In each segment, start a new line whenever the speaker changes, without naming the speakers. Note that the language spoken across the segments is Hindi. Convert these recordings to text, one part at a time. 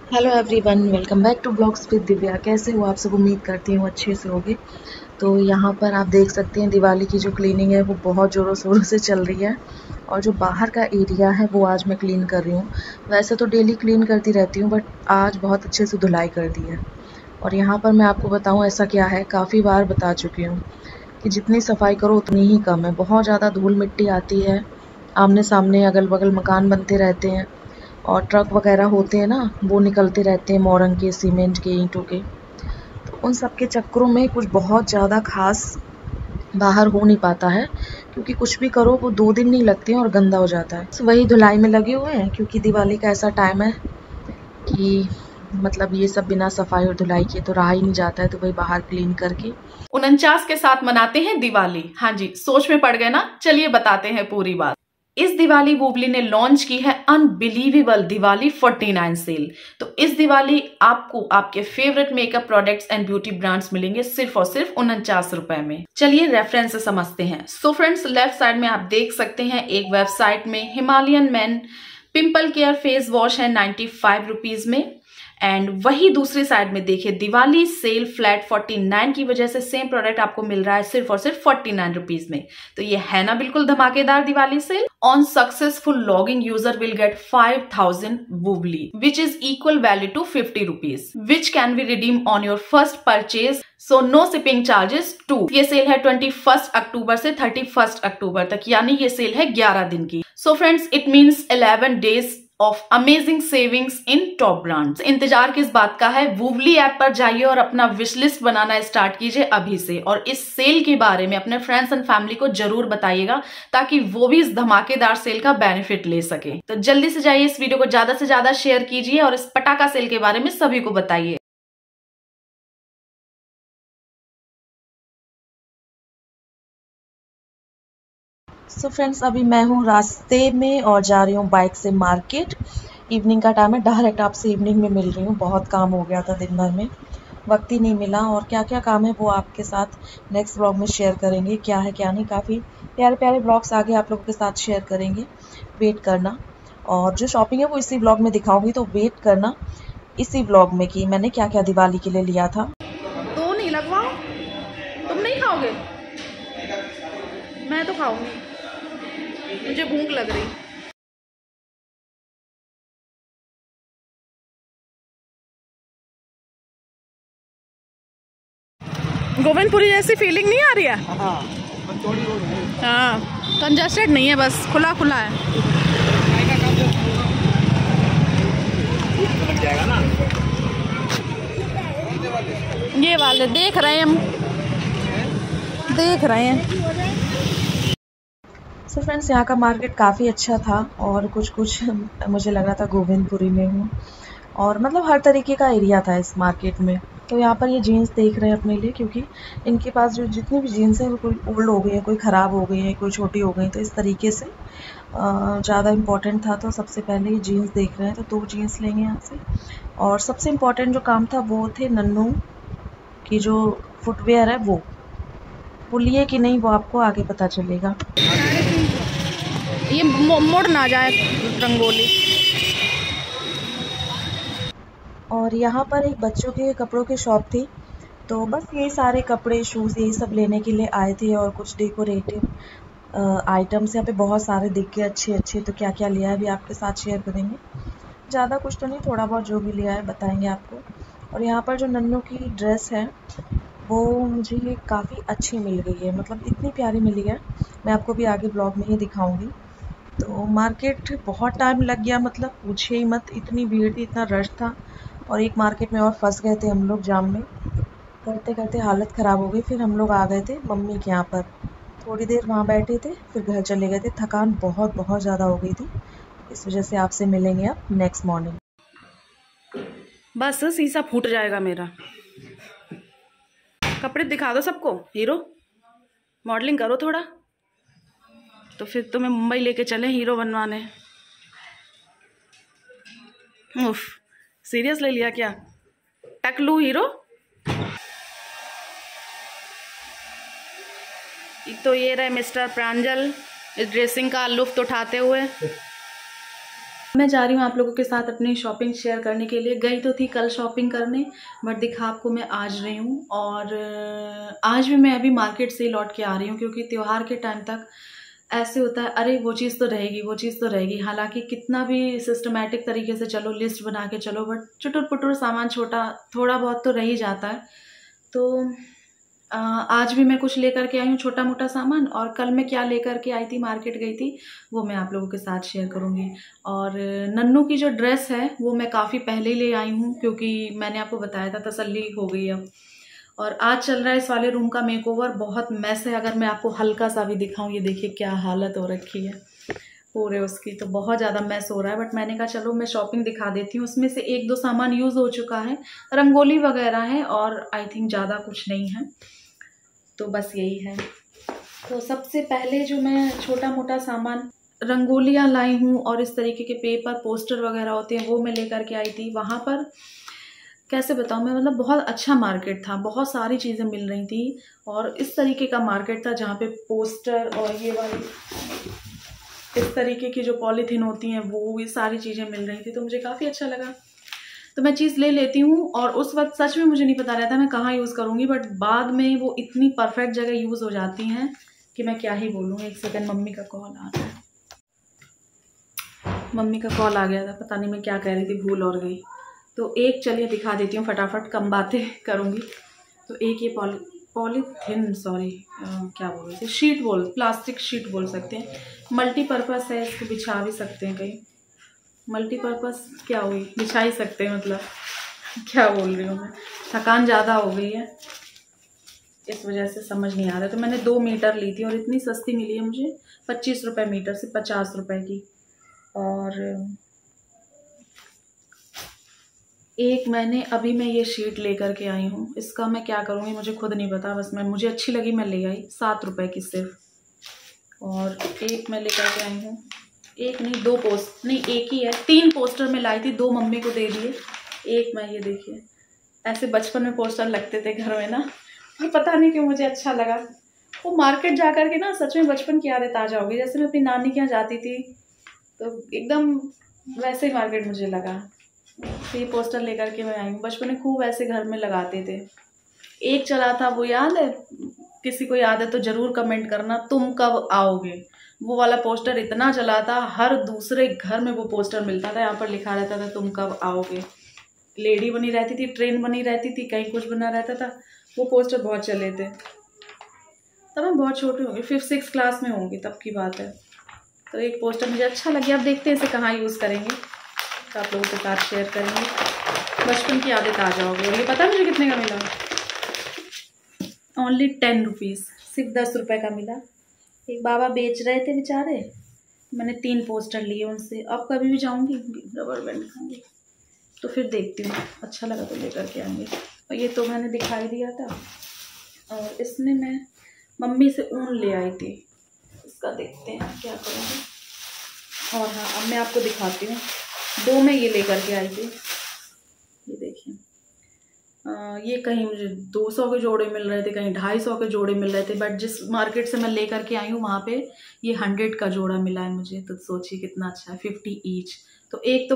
Hello everyone, welcome back to blogs with Divya. कैसे हो आप सब? उम्मीद करती हूँ अच्छे से होगे। तो यहाँ पर आप देख सकते हैं दिवाली की जो क्लीनिंग है वो बहुत ज़ोरों शोरों से चल रही है। और जो बाहर का एरिया है वो आज मैं क्लीन कर रही हूँ। वैसे तो डेली क्लीन करती रहती हूँ, बट आज बहुत अच्छे से धुलाई कर दी है। और यहाँ पर मैं आपको बताऊँ ऐसा क्या है, काफ़ी बार बता चुकी हूँ कि जितनी सफाई करो उतनी ही कम है। बहुत ज़्यादा धूल मिट्टी आती है, आमने सामने अगल बगल मकान बनते रहते हैं और ट्रक वगैरह होते हैं ना, वो निकलते रहते हैं मोरंग के, सीमेंट के, ईंटों के। तो उन सब के चक्करों में कुछ बहुत ज़्यादा खास बाहर हो नहीं पाता है, क्योंकि कुछ भी करो वो 2 दिन नहीं लगते हैं और गंदा हो जाता है। तो वही धुलाई में लगे हुए हैं, क्योंकि दिवाली का ऐसा टाइम है कि मतलब ये सब बिना सफाई और धुलाई किए तो रहा ही नहीं जाता है। तो वही बाहर क्लीन करके
49 के साथ मनाते हैं दिवाली। हाँ जी, सोच में पड़ गए ना, चलिए बताते हैं पूरी बात। इस दिवाली वूबली ने लॉन्च की है अनबिलीवेबल दिवाली 49 सेल। तो इस दिवाली आपको आपके favourite makeup products and beauty brands मिलेंगे सिर्फ और सिर्फ 49 रुपए में। चलिए रेफरेंस से समझते हैं। सो फ्रेंड्स, लेफ्ट साइड में आप देख सकते हैं एक वेबसाइट में Himalayan main pimple care face wash है 95 रुपीज में। एंड वही दूसरी साइड में देखिए दिवाली सेल फ्लैट 49 की वजह से सेम प्रोडक्ट आपको मिल रहा है सिर्फ और सिर्फ 49 रुपीज में। तो ये है ना बिल्कुल धमाकेदार Diwali sale. On successful logging user will get 5000 Woobly which is equal value to 50 rupees which can be redeem on your first purchase. So no shipping charges too. ये सेल है 21 अक्टूबर से 31 अक्टूबर तक, यानी ये सेल है 11 दिन की। So friends, it means 11 days of amazing savings in top brands. इंतजार किस बात का है? वूबली ऐप पर जाइए और अपना विश लिस्ट बनाना स्टार्ट कीजिए अभी से। और इस सेल के बारे में अपने फ्रेंड्स एंड फैमिली को जरूर बताइएगा, ताकि वो भी इस धमाकेदार सेल का बेनिफिट ले सके। तो जल्दी से जाइए, इस वीडियो को ज्यादा से ज्यादा शेयर कीजिए और इस पटाखा सेल के बारे में सभी को बताइए।
सो फ्रेंड्स, अभी मैं हूँ रास्ते में और जा रही हूँ बाइक से मार्केट। इवनिंग का टाइम है, डायरेक्ट आपसे इवनिंग में मिल रही हूँ। बहुत काम हो गया था दिन भर में, वक्त ही नहीं मिला। और क्या क्या काम है वो आपके साथ नेक्स्ट ब्लॉग में शेयर करेंगे, क्या है क्या नहीं। काफ़ी प्यारे प्यारे ब्लॉग्स आगे आप लोगों के साथ शेयर करेंगे, वेट करना। और जो शॉपिंग है वो इसी ब्लॉग में दिखाऊंगी, तो वेट करना इसी ब्लॉग में कि मैंने क्या क्या दिवाली के लिए लिया था।
तो नहीं लगवाओ, तुम नहीं खाओगे? मैं तो खाऊंगी, मुझे भूख लग रही। गोविंदपुरी जैसी फीलिंग नहीं आ रही है? हाँ, कंजस्टेड नहीं है, बस खुला खुला है। ये वाले देख रहे हैं हम, देख रहे हैं।
सो फ्रेंड्स, यहाँ का मार्केट काफ़ी अच्छा था और कुछ कुछ मुझे लग रहा था गोविंदपुरी में हूँ। और मतलब हर तरीके का एरिया था इस मार्केट में। तो यहाँ पर ये जीन्स देख रहे हैं अपने लिए, क्योंकि इनके पास जो जितनी भी जीन्स है वो कोई ओल्ड हो गई है, कोई ख़राब हो गई है, कोई छोटी हो गई। तो इस तरीके से ज़्यादा इम्पोर्टेंट था, तो सबसे पहले ये जीन्स देख रहे हैं। तो 2 जीन्स लेंगे यहाँ से। और सबसे इम्पोर्टेंट जो काम था वो थे नन्नू की जो फुटवेयर है वो लिए कि नहीं वो आपको आगे पता चलेगा।
ये मुड़ ना जाए रंगोली।
और यहाँ पर एक बच्चों के कपड़ों की शॉप थी। तो बस यही सारे कपड़े, शूज़, यही सब लेने के लिए आए थे। और कुछ डेकोरेटिव आइटम्स यहाँ पे बहुत सारे दिख गए अच्छे अच्छे। तो क्या क्या लिया है अभी आपके साथ शेयर करेंगे। ज़्यादा कुछ तो नहीं, थोड़ा बहुत जो भी लिया है बताएंगे आपको। और यहाँ पर जो नन्नू की ड्रेस है वो मुझे काफ़ी अच्छी मिल गई है, मतलब इतनी प्यारी मिली है। मैं आपको भी आगे ब्लॉग में ही दिखाऊंगी। तो मार्केट बहुत टाइम लग गया, मतलब पूछे ही मत, इतनी भीड़ थी, इतना रश था। और एक मार्केट में और फंस गए थे हम लोग जाम में, करते करते हालत ख़राब हो गई। फिर हम लोग आ गए थे मम्मी के यहाँ पर, थोड़ी देर वहाँ बैठे थे, फिर घर चले गए थे। थकान बहुत बहुत ज़्यादा हो गई थी, इस वजह से आपसे मिलेंगे अब नेक्स्ट मॉर्निंग।
बस शीशा फूट जाएगा मेरा। कपड़े दिखा दो सबको, हीरो मॉडलिंग करो थोड़ा, तो फिर तुम्हें मुंबई लेके चले हीरो बनवाने। उफ, सीरियस ले लिया क्या? टकलू हीरो। तो ये रहे मिस्टर प्रांजल, इस ड्रेसिंग का लुफ्त उठाते हुए। मैं जा रही हूँ आप लोगों के साथ अपनी शॉपिंग शेयर करने के लिए। गई तो थी कल शॉपिंग करने, बट दिखा आपको मैं आज रही हूँ। और आज भी मैं अभी मार्केट से लौट के आ रही हूँ, क्योंकि त्योहार के टाइम तक ऐसे होता है, अरे वो चीज़ तो रहेगी, वो चीज़ तो रहेगी। हालांकि कितना भी सिस्टमेटिक तरीके से चलो, लिस्ट बना के चलो, बट चुटुर पुटुर सामान छोटा थोड़ा बहुत तो रह ही जाता है। तो आज भी मैं कुछ लेकर के आई हूँ छोटा मोटा सामान, और कल मैं क्या लेकर के आई थी, मार्केट गई थी, वो मैं आप लोगों के साथ शेयर करूँगी। और नन्नू की जो ड्रेस है वो मैं काफ़ी पहले ही ले आई हूँ, क्योंकि मैंने आपको बताया था, तसल्ली हो गई अब। और आज चल रहा है इस वाले रूम का मेकओवर, बहुत मैस है। अगर मैं आपको हल्का सा भी दिखाऊं, ये देखिए क्या हालत हो रखी है पूरे उसकी, तो बहुत ज़्यादा मैस हो रहा है। बट मैंने कहा चलो मैं शॉपिंग दिखा देती हूँ। उसमें से एक दो सामान यूज़ हो चुका है, रंगोली वगैरह है, और आई थिंक ज़्यादा कुछ नहीं है, तो बस यही है। तो सबसे पहले जो मैं छोटा मोटा सामान, रंगोलियाँ लाई हूँ, और इस तरीके के पेपर पोस्टर वगैरह होते हैं, वो मैं लेकर के आई थी। वहाँ पर कैसे बताऊँ मैं, मतलब बहुत अच्छा मार्केट था, बहुत सारी चीज़ें मिल रही थी, और इस तरीके का मार्केट था जहाँ पे पोस्टर और ये वाली इस तरीके की जो पॉलीथीन होती हैं वो, ये सारी चीज़ें मिल रही थी, तो मुझे काफ़ी अच्छा लगा। तो मैं चीज़ ले लेती हूँ, और उस वक्त सच में मुझे नहीं पता रहता मैं कहाँ यूज़ करूँगी, बट बाद में वो इतनी परफेक्ट जगह यूज़ हो जाती हैं कि मैं क्या ही बोलूँ। एक सेकंड, मम्मी का कॉल आ रहा है। मम्मी का कॉल आ गया था, पता नहीं मैं क्या कह रही थी, भूल और गई। तो एक चलिए दिखा देती हूँ फटाफट, कम बातें करूँगी। तो एक ये पॉलीथिन, सॉरी क्या बोल रही थी, शीट बोल, प्लास्टिक शीट बोल सकते हैं, मल्टीपर्पज़ है, इसको बिछा भी सकते हैं कहीं। मल्टीपर्पज़ क्या हुई, बिछा ही सकते हैं, मतलब क्या बोल रही हूँ मैं, थकान ज़्यादा हो गई है इस वजह से समझ नहीं आ रहा। तो मैंने 2 मीटर ली थी, और इतनी सस्ती मिली है मुझे, 25 रुपये मीटर से 50 रुपये की। और एक मैंने अभी मैं ये शीट लेकर के आई हूँ, इसका मैं क्या करूँगी मुझे खुद नहीं पता, बस मुझे अच्छी लगी, मैं ले आई, 7 रुपये की सिर्फ। और एक मैं लेकर के आई हूँ, एक नहीं 2 पोस्ट, नहीं एक ही है, 3 पोस्टर मैं लाई थी, 2 मम्मी को दे दिए, एक मैं, ये देखिए ऐसे बचपन में पोस्टर लगते थे घर में ना, और पता नहीं क्यों मुझे अच्छा लगा। वो मार्केट जा कर के ना सच में बचपन की यादें ताज़ा हो गई। जैसे मैं अपनी नानी के यहाँ जाती थी, तो एकदम वैसे ही मार्केट मुझे लगा। तो ये पोस्टर लेकर के मैं आई हूँ, बचपन में खूब ऐसे घर में लगाते थे। एक चला था, वो याद है, किसी को याद है तो ज़रूर कमेंट करना, तुम कब आओगे, वो वाला पोस्टर इतना चला था, हर दूसरे घर में वो पोस्टर मिलता था, यहाँ पर लिखा रहता था तुम कब आओगे। लेडी बनी रहती थी, ट्रेन बनी रहती थी, कहीं कुछ बना रहता था, वो पोस्टर बहुत चले थे। तब मैं बहुत छोटी होंगी, 5th-6th क्लास में होंगी, तब की बात है। तो एक पोस्टर मुझे अच्छा लगे, अब देखते हैं इसे कहाँ यूज़ करेंगे, तो आप लोगों के साथ शेयर करेंगे, बचपन की यादें ताज़ा हो गई। और ये पता है मुझे कितने का मिला, ओनली 10 रुपीज़, सिर्फ 10 रुपये का मिला। एक बाबा बेच रहे थे बेचारे, मैंने 3 पोस्टर लिए उनसे। अब कभी भी जाऊंगी रबर बैंड खाऊंगी, तो फिर देखती हूँ, अच्छा लगा तो लेकर के आएंगे। और ये तो मैंने दिखाई दिया था, और इसमें मैं मम्मी से ऊन ले आई थी, इसका देखते हैं क्या करूँगी। और हाँ, अब मैं आपको दिखाती हूँ, 2 मैं ये लेकर के आई थी, ये देखिए। ये कहीं मुझे 200 के जोड़े मिल रहे थे, कहीं 250 के जोड़े मिल रहे थे, बट जिस मार्केट से मैं लेकर के आई हूँ वहाँ पे ये 100 का जोड़ा मिला है मुझे। तो सोचिए कितना अच्छा है, 50 ईच। तो एक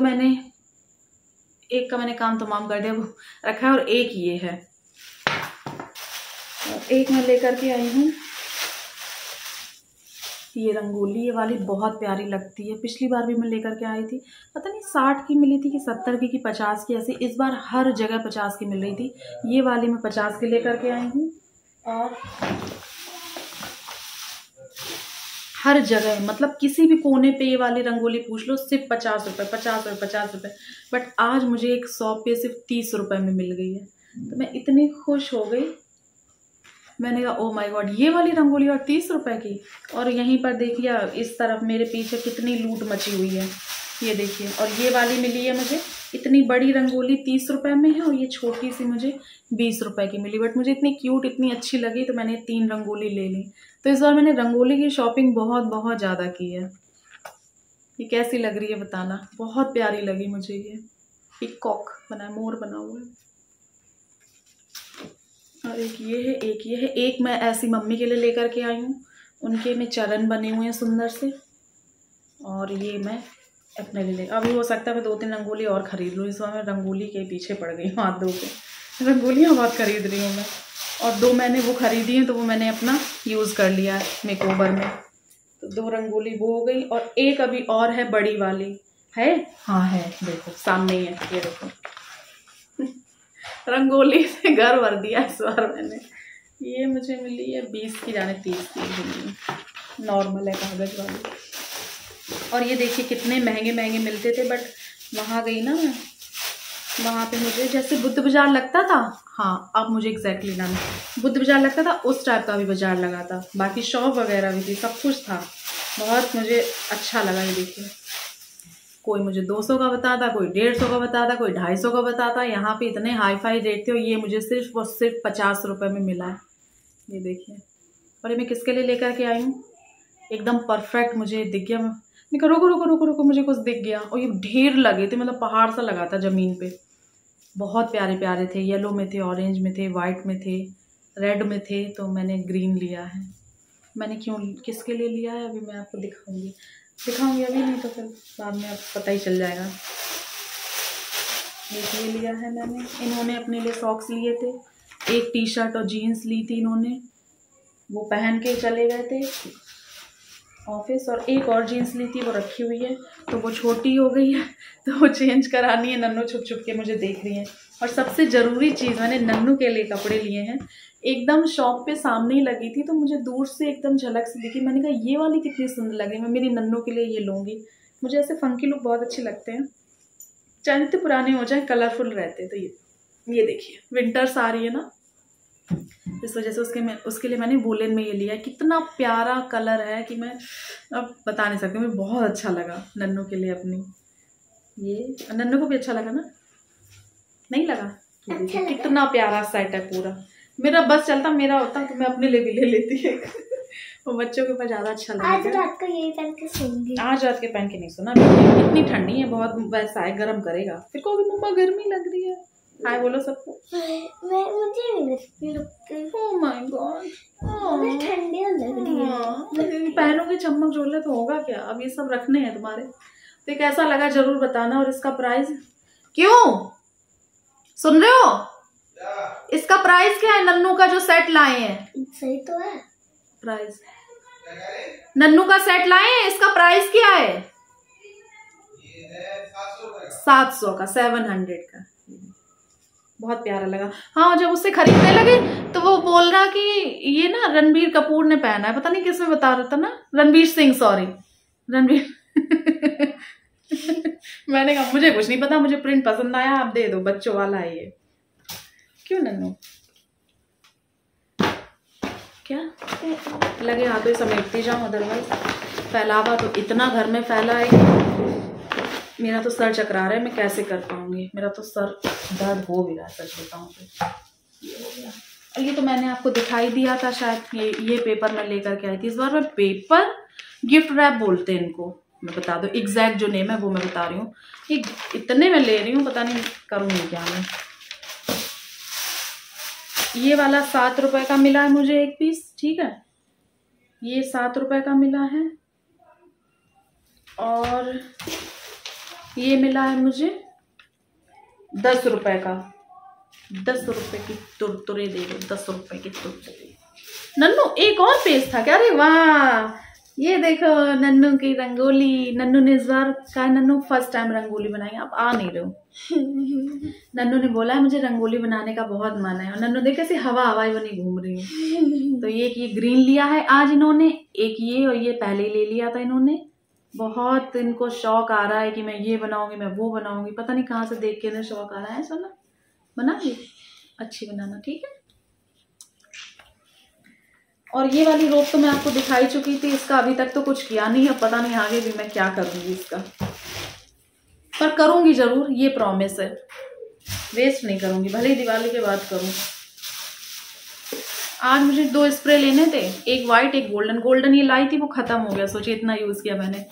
का मैंने काम तमाम कर दिया, वो रखा है, और एक ये है। और एक मैं लेकर के आई हूँ ये रंगोली, ये वाली बहुत प्यारी लगती है, पिछली बार भी मैं लेकर के आई थी, पता नहीं 60 की मिली थी कि 70 की 50 की, ऐसे इस बार हर जगह 50 की मिल रही थी। ये वाली मैं 50 की लेकर के आई हूँ, और हर जगह मतलब किसी भी कोने पे ये वाली रंगोली पूछ लो, सिर्फ 50 रुपये 50 रुपये 50 रुपये। बट आज मुझे एक 100 पे सिर्फ 30 रुपये में मिल गई है, तो मैं इतनी खुश हो गई। मैंने कहा ओ माय गॉड, ये वाली रंगोली और 30 रुपये की। और यहीं पर देखिए इस तरफ मेरे पीछे कितनी लूट मची हुई है, ये देखिए। और ये वाली मिली है मुझे, इतनी बड़ी रंगोली 30 रुपये में है, और ये छोटी सी मुझे 20 रुपये की मिली। बट मुझे इतनी क्यूट, इतनी अच्छी लगी, तो मैंने 3 रंगोली ले ली। तो इस बार मैंने रंगोली की शॉपिंग बहुत बहुत ज़्यादा की है। ये कैसी लग रही है बताना, बहुत प्यारी लगी मुझे। ये पिकॉक बना है, मोर बना हुआ है। और एक ये है, एक ये है, एक मैं ऐसी मम्मी के लिए लेकर के आई हूँ, उनके में चरण बने हुए हैं सुंदर से। और ये मैं अपने लिए। अभी हो सकता है मैं 2-3 रंगोली और ख़रीद लूँ। इस बार मैं रंगोली के पीछे पड़ गई हूँ, हाथ धो के। रंगोलियाँ बहुत ख़रीद रही हूँ मैं, और 2 मैंने वो ख़रीदी हैं तो वो मैंने अपना यूज़ कर लिया है मेकओवर में। तो 2 रंगोली वो हो गई, और एक अभी और है बड़ी वाली है। हाँ है, देखो सामने ही है, ये देखो। रंगोली से घर भर दिया इस बार मैंने। ये मुझे मिली है 20 की, जाने 30 की मिली, नॉर्मल है कागज़ वाली। और ये देखिए कितने महंगे महंगे मिलते थे, बट वहाँ गई ना मैं, वहाँ पे मुझे जैसे बुद्ध बाजार लगता था, हाँ अब मुझे एग्जैक्टली नाम, बुद्ध बाजार लगता था उस टाइप का भी बाजार लगा था। बाकी शॉप वगैरह भी थी, सब कुछ था। बहुत मुझे अच्छा लगा। ये देखिए, कोई मुझे 200 का बताता, कोई 150 का बताता, कोई 250 का बताता। यहाँ पे इतने हाई फाई रेट थे, और ये मुझे सिर्फ और सिर्फ 50 रुपये में मिला है। ये देखिए, और ये मैं किसके लिए लेकर के आई हूँ, एकदम परफेक्ट मुझे दिख गया। मैं कहा रुको रुको रुको रुको, मुझे कुछ दिख गया, और ये ढेर लगे थे, मतलब पहाड़ सा लगा था ज़मीन पे। बहुत प्यारे प्यारे थे, येलो में थे, ऑरेंज में थे, वाइट में थे, रेड में थे। तो मैंने ग्रीन लिया है। मैंने क्यों, किसके लिए लिया है अभी मैं आपको दिखाऊंगी अभी नहीं तो फिर बाद में आपको पता ही चल जाएगा। ये लिया है मैंने। इन्होंने अपने लिए सॉक्स लिए थे, एक टी शर्ट और जीन्स ली थी इन्होंने, वो पहन के चले गए थे ऑफिस, और एक और जीन्स ली थी वो रखी हुई है, तो वो छोटी हो गई है तो वो चेंज करानी है। नन्नू छुप छुप के मुझे देख रही है। और सबसे ज़रूरी चीज़, मैंने नन्नू के लिए कपड़े लिए हैं। एकदम शॉप पे सामने ही लगी थी, तो मुझे दूर से एकदम झलक से दिखी। मैंने कहा ये वाली कितनी सुंदर लगी, मैं मेरी नन्नू के लिए ये लूँगी। मुझे ऐसे फंकी लुक बहुत अच्छे लगते हैं, चाहे जितने पुराने हो जाए, कलरफुल रहते हैं। तो ये देखिए, विंटर्स आ रही है ना, इस वजह से उसके लिए मैंने वूलन में ये लिया है। कितना प्यारा कलर है कि मैं अब बता नहीं सकती, मुझे बहुत अच्छा लगा नन्नू के लिए अपनी। ये नन्नू को भी अच्छा लगा ना, नहीं लगा? अच्छा लगा। कितना प्यारा सेट है पूरा। मेरा बस चलता मेरा होता तो मैं अपने लिए भी ले लेती है वो बच्चों के पास ज़्यादा अच्छा लगता है।
आज रात को यही पहन के सोऊंगी।
आज रात के पहन के नहीं सोना, इतनी ठंडी है बहुत, वैसा है, गर्म करेगा। फिर कहोगे मम्मा गर्मी लग रही है। हाय बोलो सबको।
मुझे नहीं लगती।
ओह माय गॉड,
ठंडी लग रही है।
पहनोगे चम्मक झोले तो होगा क्या। अब ये सब रखने हैं तुम्हारे, तो कैसा लगा जरूर बताना। और इसका प्राइस, क्यों सुन रहे हो, इसका प्राइस क्या है नन्नू का जो सेट लाए हैं?
सही तो है
प्राइस, नन्नू का सेट लाए हैं, इसका प्राइस क्या है? 700 का, 700 का। बहुत प्यारा लगा। हाँ, जब उससे खरीदने लगे तो वो बोल रहा कि ये ना रणबीर कपूर ने पहना है, पता नहीं किस में बता रहा था ना, रणबीर सिंह, सॉरी रणबीर मैंने कहा मुझे कुछ नहीं पता, मुझे प्रिंट पसंद आया, आप दे दो, बच्चों वाला है ये। क्यों नन्नू, क्या लगे हाथों समेटती जाऊं, अदरवाइज फैलावा तो इतना घर में फैला है, मेरा तो सर चकरा रहा है, मैं कैसे कर पाऊंगी। मेरा तो सर दर्द हो भी रहा है, सच बताऊं तो। ये हो गया। और ये तो मैंने आपको दिखाई दिया था शायद, ये पेपर मैं लेकर के आई थी। इस बार मैं पेपर गिफ्ट रैप बोलते हैं इनको, मैं बता दो एग्जैक्ट जो नेम है वो मैं बता रही हूँ। ये इतने में ले रही हूँ, पता नहीं करूँगी क्या मैं। ये वाला 7 रुपए का मिला है मुझे एक पीस, ठीक है, ये 7 रुपए का मिला है। और ये मिला है मुझे 10 रुपए का। 10 रुपए की तुरतुरे दे दो, 10 रुपए की तुरतुरे। नन्नू एक और पेज था क्या? अरे वाह, ये देखो नन्नू की रंगोली। नन्नू ने इस बार कहा, नन्नू फर्स्ट टाइम रंगोली बनाई, आप आ नहीं रहे हो नन्नू ने बोला है मुझे रंगोली बनाने का बहुत मन है। और नन्नू देख कैसे हवा हवाई बनी घूम रही है। तो ये ग्रीन लिया है आज इन्होंने, एक ये, और ये पहले ले लिया था इन्होंने। बहुत इनको शौक आ रहा है कि मैं ये बनाऊंगी, मैं वो बनाऊंगी, पता नहीं कहाँ से देख के इन्हें शौक आ रहा है। सोना बना ली, अच्छी बनाना, ठीक है। और ये वाली रोप तो मैं आपको दिखाई चुकी थी, इसका अभी तक तो कुछ किया नहीं है, पता नहीं आगे भी मैं क्या करूंगी इसका, पर करूंगी जरूर, ये प्रॉमिस है। वेस्ट नहीं करूंगी, भले ही दिवाली के बाद करूं। आज मुझे 2 स्प्रे लेने थे, एक वाइट एक गोल्डन। गोल्डन ये लाई थी, वो खत्म हो गया, सोचिए इतना यूज किया मैंने,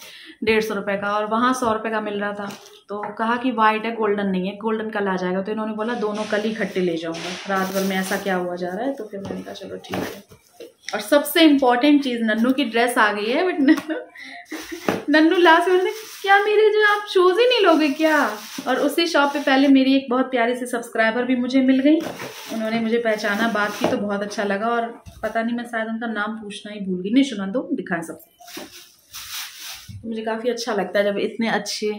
150 रुपए का, और वहाँ 100 रुपए का मिल रहा था। तो कहा कि वाइट है, गोल्डन नहीं है, गोल्डन कल आ जाएगा। तो इन्होंने बोला दोनों कल ही इकट्ठे ले जाऊंगा। रात भर में ऐसा क्या हुआ जा रहा है, तो फिर मैंने कहा चलो ठीक है। और सबसे इम्पोर्टेंट चीज, नन्नू की ड्रेस आ गई है, बट नन्नू लास्ट में क्या मेरे जो आप शूज ही नहीं लोगे क्या? और उसी शॉप पे पहले मेरी एक बहुत प्यारी सी सब्सक्राइबर भी मुझे मिल गई, उन्होंने मुझे पहचाना, बात की तो बहुत अच्छा लगा। और पता नहीं मैं शायद उनका नाम पूछना ही भूल गई, नहीं सुना दो दिखाएं सबको। मुझे काफ़ी अच्छा लगता है जब इतने अच्छे,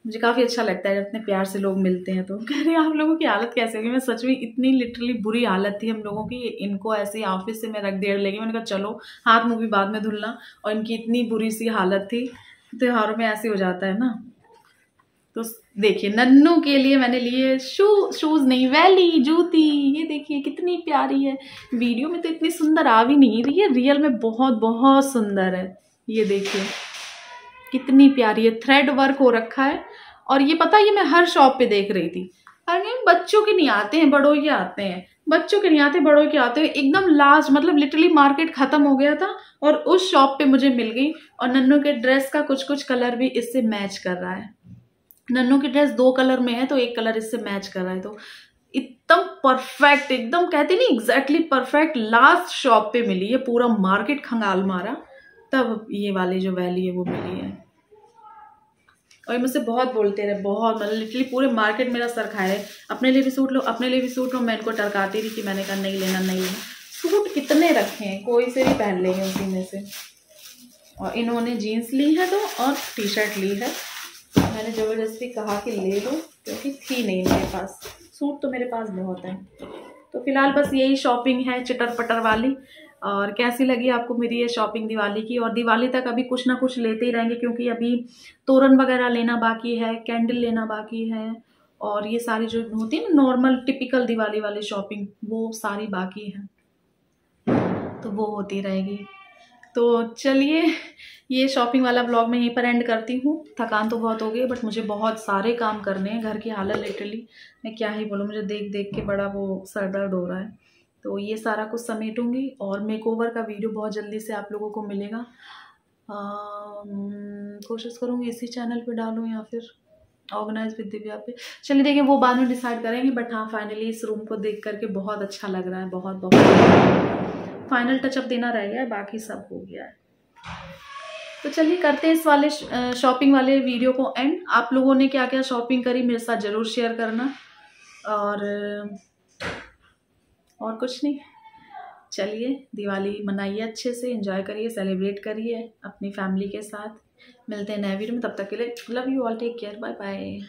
मुझे काफ़ी अच्छा लगता है जब इतने प्यार से लोग मिलते हैं। तो कह रहे आप लोगों की हालत कैसे होगी? मैं सच में इतनी लिटरली बुरी हालत थी हम लोगों की, इनको ऐसे ऑफिस से मैं रख देर लेगी, मैंने कहा चलो हाथ मुँह भी बाद में धुलना, और इनकी इतनी बुरी सी हालत थी। त्योहारों में ऐसे हो जाता है ना। तो देखिए नन्नू के लिए मैंने लिए शूज नहीं, वैली जूती। ये देखिए कितनी प्यारी है, वीडियो में तो इतनी सुंदर आ भी नहीं रही है, रियल में बहुत बहुत सुंदर है। ये देखिए कितनी प्यारी है, थ्रेड वर्क हो रखा है। और ये पता, ये मैं हर शॉप पे देख रही थी, अरे बच्चों के नहीं आते हैं बड़ों के आते हैं, बच्चों के नहीं आते बड़ों के आते हैं। एकदम लास्ट मतलब लिटरली मार्केट खत्म हो गया था और उस शॉप पे मुझे मिल गई। और नन्नू के ड्रेस का कुछ कुछ कलर भी इससे मैच कर रहा है। नन्नू की ड्रेस 2 कलर में है तो एक कलर इससे मैच कर रहा है। तो एकदम परफेक्ट, एकदम कहते नहीं एग्जैक्टली परफेक्ट लास्ट शॉप पे मिली है। पूरा मार्केट खंगाल मारा तब ये वाली जो वैली है वो मिली है। और ये मुझसे बहुत बोलते रहे, बहुत मतलब लिटरली पूरे मार्केट मेरा सर खाए रहे, अपने लिए भी सूट लो, अपने लिए भी सूट लो। मैं इनको टरकाती रही कि मैंने कहा नहीं लेना नहीं लेना। सूट कितने रखे हैं, कोई से भी पहन लेंगे उसी में से। और इन्होंने जीन्स ली है तो और टी शर्ट ली है, मैंने ज़बरदस्ती कहा कि ले लो क्योंकि थी नहीं मेरे पास, सूट तो मेरे पास बहुत है। तो फिलहाल बस यही शॉपिंग है चिटर पटर वाली। और कैसी लगी आपको मेरी ये शॉपिंग दिवाली की? और दिवाली तक अभी कुछ ना कुछ लेते ही रहेंगे क्योंकि अभी तोरण वगैरह लेना बाकी है, कैंडल लेना बाकी है, और ये सारी जो होती है ना नॉर्मल टिपिकल दिवाली वाली शॉपिंग वो सारी बाकी है, तो वो होती रहेगी। तो चलिए ये शॉपिंग वाला ब्लॉग मैं यहीं पर एंड करती हूँ। थकान तो बहुत हो गई बट मुझे बहुत सारे काम करने हैं, घर की हालत लिटरली मैं क्या ही बोलूँ, मुझे देख देख के बड़ा वो सर दर्द हो रहा है। तो ये सारा कुछ समेटूंगी और मेकओवर का वीडियो बहुत जल्दी से आप लोगों को मिलेगा। कोशिश करूँगी इसी चैनल पे डालूँ या फिर ऑर्गेनाइज विद दिव्या पे, चलिए देखिए वो बाद में डिसाइड करेंगे। बट हाँ फाइनली इस रूम को देख करके बहुत अच्छा लग रहा है, बहुत बहुत फाइनल टचअप देना रह गया है, बाकी सब हो गया है। तो चलिए करते हैं इस वाले शॉपिंग वाले वीडियो को एंड। आप लोगों ने क्या क्या शॉपिंग करी मेरे साथ ज़रूर शेयर करना। और कुछ नहीं, चलिए दिवाली मनाइए अच्छे से, एंजॉय करिए, सेलिब्रेट करिए अपनी फैमिली के साथ। मिलते हैं नए वीडियो में, तब तक के लिए love you all, take care, bye bye.